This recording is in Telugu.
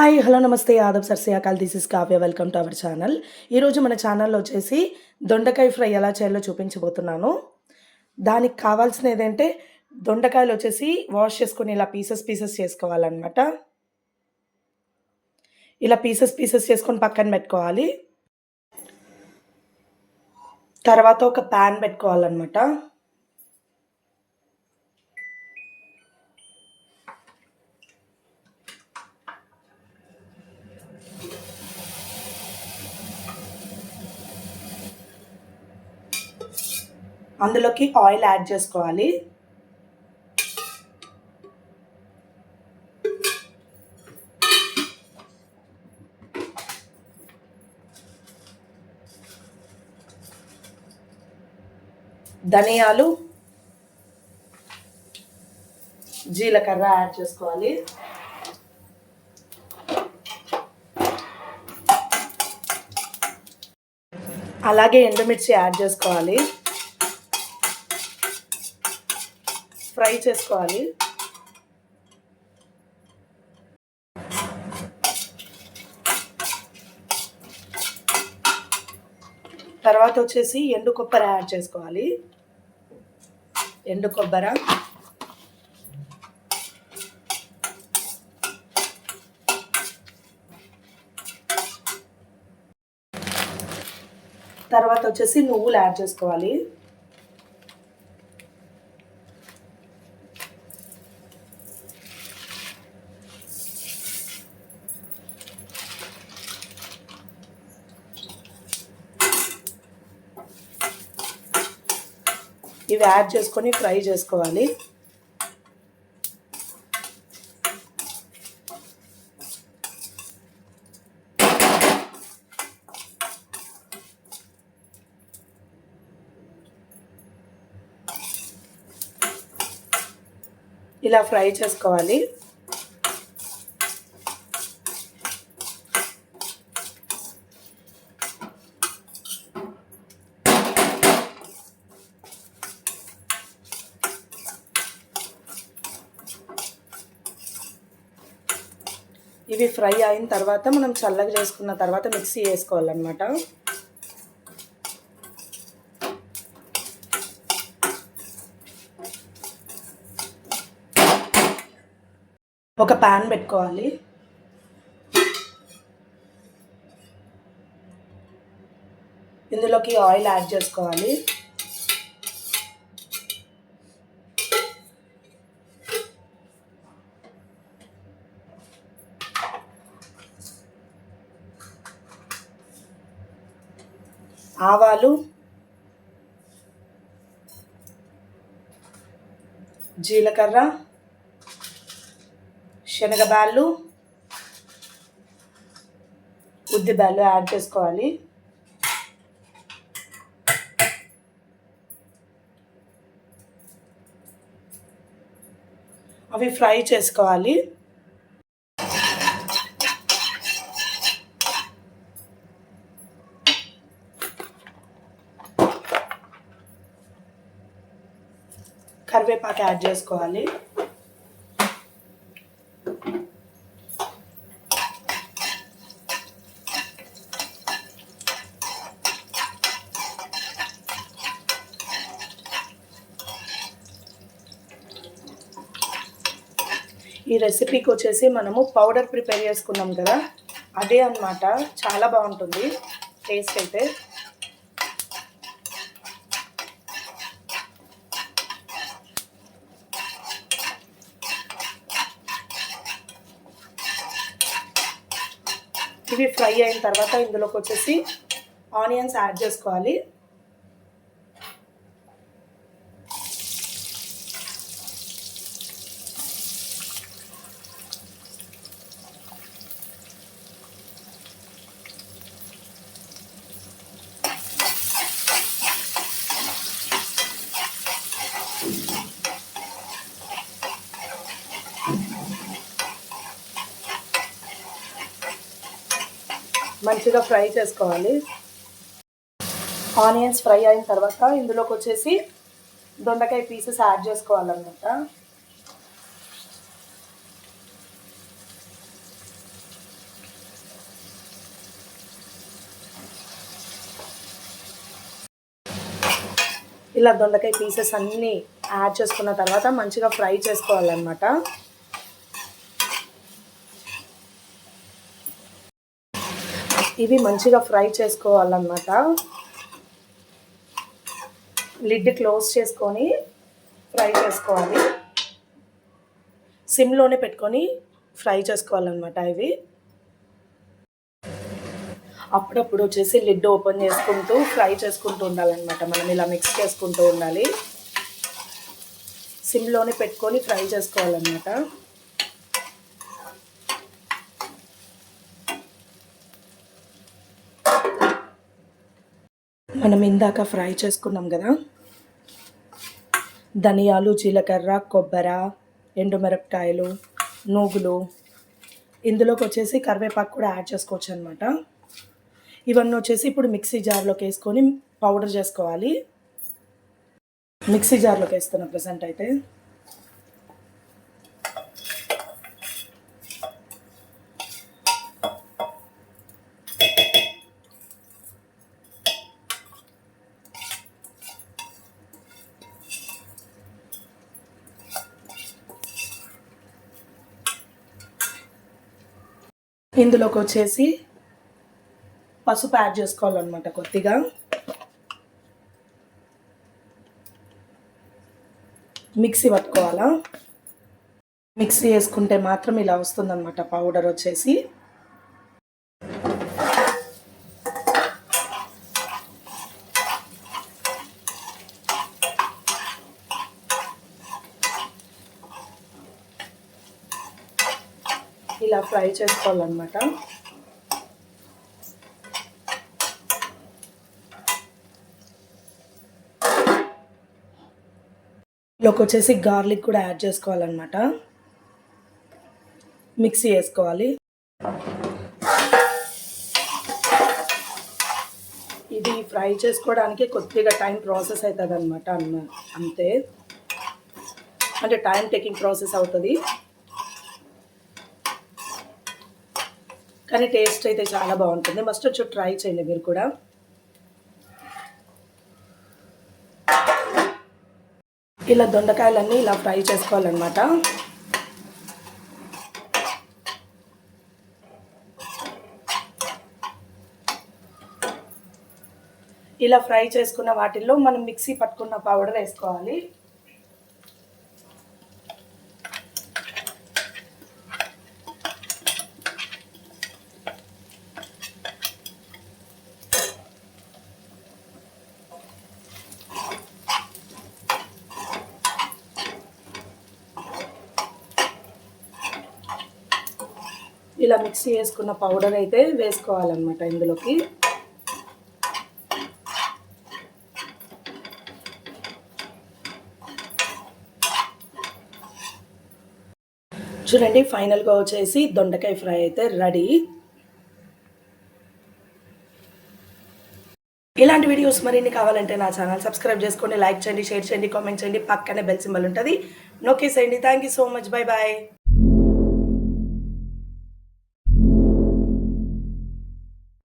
హాయ్ హలో నమస్తే ఆదాబ్ సత్ శ్రీ అకాల్ this is Kavya welcome to our channel. ఈరోజు మన ఛానల్లో వచ్చేసి దొండకాయ ఫ్రై ఎలా చేయాలో చూపించబోతున్నాను. దానికి కావాల్సిన ఏదంటే దొండకాయలు వచ్చేసి వాష్ చేసుకొని ఇలా పీసెస్ చేసుకోవాలన్నమాట. ఇలా పీసెస్ చేసుకొని పక్కన పెట్టుకోవాలి. తర్వాత ఒక ప్యాన్ పెట్టుకోవాలన్నమాట. అందులోకి ఆయిల్ యాడ్ చేసుకోవాలి. ధనియాలు, జీలకర్ర యాడ్ చేసుకోవాలి. అలాగే ఎండుమిర్చి యాడ్ చేసుకోవాలి. ఫ్రై చేసుకోవాలి. తర్వాత వచ్చేసి ఎండు కొబ్బరి యాడ్ చేసుకోవాలి. ఎండు కొబ్బరి, తర్వాత వచ్చేసి నువ్వులు యాడ్ చేసుకోవాలి. ఇవి యాడ్ చేసుకొని ఫ్రై చేసుకోవాలి. ఇలా ఫ్రై చేసుకోవాలి. ఇవి ఫ్రై అయిన తర్వాత మనం చల్లగా చేసుకున్న తర్వాత మిక్సీ వేసుకోవాలన్నమాట. ఒక ప్యాన్ పెట్టుకోవాలి. ఇందులోకి ఆయిల్ యాడ్ చేసుకోవాలి. ఆవాలు, జీలకర్ర, శనగబాళ్ళు, ఉద్దిబాళ్ళు యాడ్ చేసుకోవాలి. అవి ఫ్రై చేసుకోవాలి. కరివేపాకు యాడ్ చేసుకోవాలి. ఈ రెసిపీకి వచ్చేసి మనము పౌడర్ ప్రిపేర్ చేసుకున్నాం కదా, అదే అన్నమాట. చాలా బాగుంటుంది టేస్ట్ అయితే. ఇవి ఫ్రై అయిన తర్వాత ఇందులోకి వచ్చేసి ఆనియన్స్ యాడ్ చేసుకోవాలి. మంచిగా ఫ్రై చేసుకోవాలి. ఆనియన్స్ ఫ్రై అయిన తర్వాత ఇందులోకి వచ్చేసి దొండకాయ పీసెస్ యాడ్ చేసుకోవాలన్నమాట. ఇలా దొండకాయ పీసెస్ అన్నీ యాడ్ చేసుకున్న తర్వాత మంచిగా ఫ్రై చేసుకోవాలన్నమాట. ఇవి మంచిగా ఫ్రై చేసుకోవాలన్నమాట. లిడ్ క్లోజ్ చేసుకొని ఫ్రై చేసుకోవాలి. సిమ్లోనే పెట్టుకొని ఫ్రై చేసుకోవాలన్నమాట. ఇవి అప్పుడప్పుడు వచ్చేసి లిడ్ ఓపెన్ చేసుకుంటూ ఫ్రై చేసుకుంటూ ఉండాలన్నమాట. మనం ఇలా మిక్స్ చేసుకుంటూ ఉండాలి. సిమ్లోనే పెట్టుకొని ఫ్రై చేసుకోవాలన్నమాట. మనం ఇందాక ఫ్రై చేసుకున్నాం కదా, ధనియాలు, జీలకర్ర, కొబ్బరి, ఎండుమిరపకాయలు, నూగులు, ఇందులోకి వచ్చేసి కరివేపాకు కూడా యాడ్ చేసుకోవచ్చు అనమాట. ఇవన్నీ వచ్చేసి ఇప్పుడు మిక్సీ జార్లోకి వేసుకొని పౌడర్ చేసుకోవాలి. మిక్సీ జార్లోకి వేస్తున్నా ప్రజెంట్ అయితే. ఇందులోకి వచ్చేసి పసుపు యాడ్ చేసుకోవాలన్నమాట. కొద్దిగా మిక్సీ పట్టుకోవాలా. మిక్సీ వేసుకుంటే మాత్రం ఇలా వస్తుందన్నమాట పౌడర్ వచ్చేసి. ఇలా ఫ్రై చేసుకోవాలన్నమాట. ఇందులోకి వచ్చేసి గార్లిక్ కూడా యాడ్ చేసుకోవాలన్నమాట. మిక్సీ వేసుకోవాలి. ఇది ఫ్రై చేసుకోవడానికి కొద్దిగా టైం ప్రాసెస్ అవుతుంది అనమాట. అంతే, అంటే టైం టేకింగ్ ప్రాసెస్ అవుతుంది, కానీ టేస్ట్ అయితే చాలా బాగుంటుంది. మస్ట్ వచ్చి ట్రై చేయండి మీరు కూడా. ఇలా దొండకాయలన్నీ ఇలా ఫ్రై చేసుకోవాలన్నమాట. ఇలా ఫ్రై చేసుకున్న వాటిల్లో మనం మిక్సీ పట్టుకున్న పౌడర్ వేసుకోవాలి. ఇలా మిక్సీ వేసుకున్న పౌడర్ అయితే వేసుకోవాలన్నమాట ఇందులోకి. చూడండి, ఫైనల్గా వచ్చేసి దొండకాయ ఫ్రై అయితే రెడీ. ఇలాంటి వీడియోస్ మరిన్ని కావాలంటే నా ఛానల్ సబ్స్క్రైబ్ చేసుకోండి, లైక్ చేయండి, షేర్ చేయండి, కామెంట్ చేయండి. పక్కనే బెల్ సింబల్ ఉంటుంది, నొక్కేసేయండి. Thank you so much. Bye bye.